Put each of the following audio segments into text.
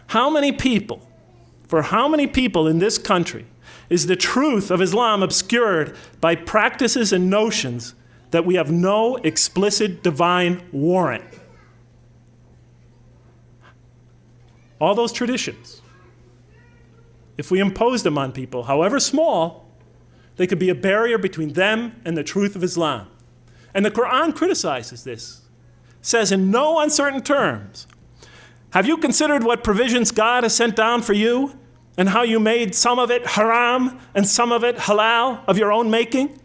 For how many people in this country is the truth of Islam obscured by practices and notions that we have no explicit divine warrant? All those traditions, if we impose them on people, however small, they could be a barrier between them and the truth of Islam. And the Quran criticizes this, says in no uncertain terms, have you considered what provisions God has sent down for you and how you made some of it haram and some of it halal of your own making?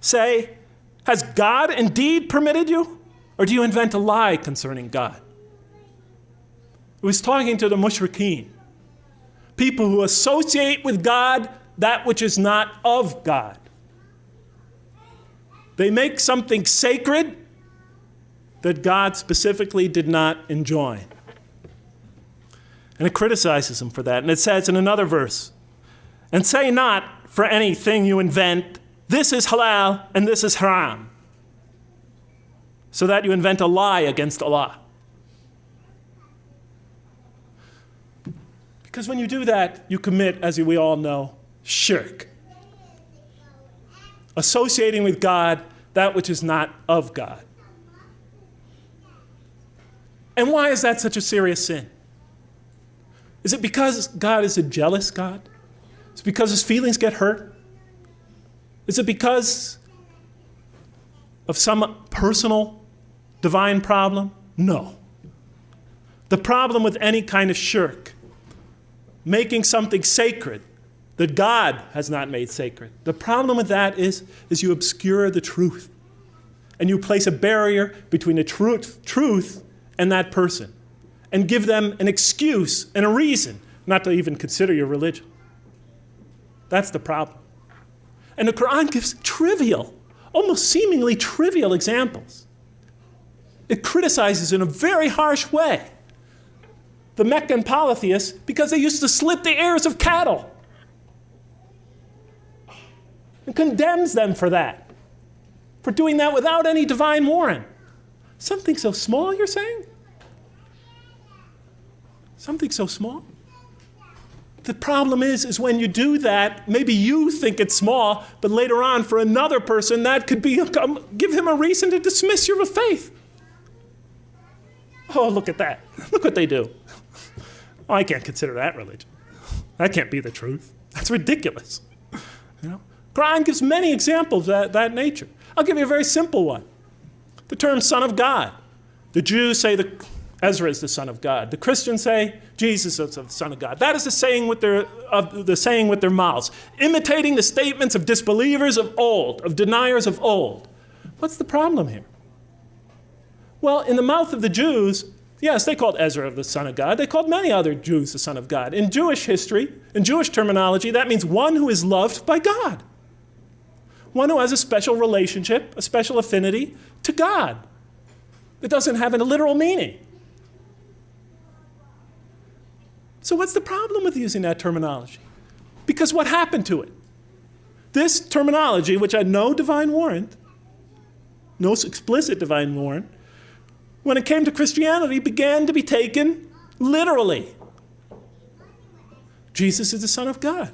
Say, has God indeed permitted you? Or do you invent a lie concerning God? It was talking to the mushrikeen, people who associate with God that which is not of God. They make something sacred that God specifically did not enjoin. And it criticizes them for that. And it says in another verse, and say not for anything you invent, this is halal and this is haram, so that you invent a lie against Allah. Because when you do that, you commit, as we all know, shirk. Associating with God that which is not of God. And why is that such a serious sin? Is it because God is a jealous God? Is it because his feelings get hurt? Is it because of some personal divine problem? No. The problem with any kind of shirk, making something sacred that God has not made sacred, the problem with that is you obscure the truth. And you place a barrier between the truth and that person, and give them an excuse and a reason not to even consider your religion. That's the problem. And the Quran gives trivial, almost seemingly trivial examples. It criticizes in a very harsh way the Meccan polytheists because they used to slit the ears of cattle. And condemns them for that, for doing that without any divine warrant. Something so small, you're saying? Something so small? The problem is when you do that, maybe you think it's small, but later on for another person, that could be give him a reason to dismiss your faith. Oh, look at that. Look what they do. Oh, I can't consider that religion. That can't be the truth. That's ridiculous. You know? Quran gives many examples of that nature. I'll give you a very simple one. The term son of God. The Jews say Ezra is the son of God. The Christians say Jesus is the son of God. That is the saying with their mouths, imitating the statements of disbelievers of old, of deniers of old. What's the problem here? Well, in the mouth of the Jews, yes, they called Ezra the son of God. They called many other Jews the son of God. In Jewish history, in Jewish terminology, that means one who is loved by God. One who has a special relationship, a special affinity to God. It doesn't have a literal meaning. So what's the problem with using that terminology? Because what happened to it? This terminology, which had no divine warrant, no explicit divine warrant, when it came to Christianity, began to be taken literally. Jesus is the Son of God.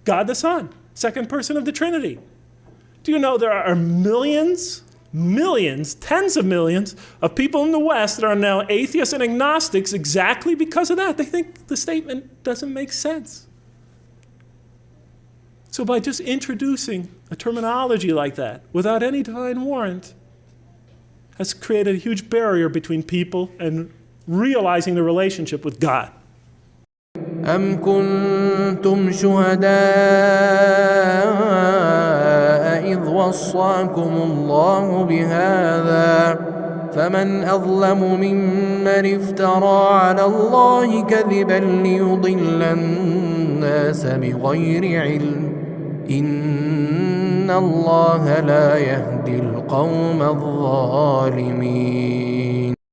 God the Son, second person of the Trinity. Do you know there are millions, tens of millions of people in the West that are now atheists and agnostics exactly because of that? They think the statement doesn't make sense. So by just introducing a terminology like that without any divine warrant has created a huge barrier between people and realizing the relationship with God. أم كنتم شهداء إذ وصاكم الله بهذا فمن أظلم ممن افترى على الله كذبا ليضل الناس بغير علم إن الله لا يهدي القوم الظالمين.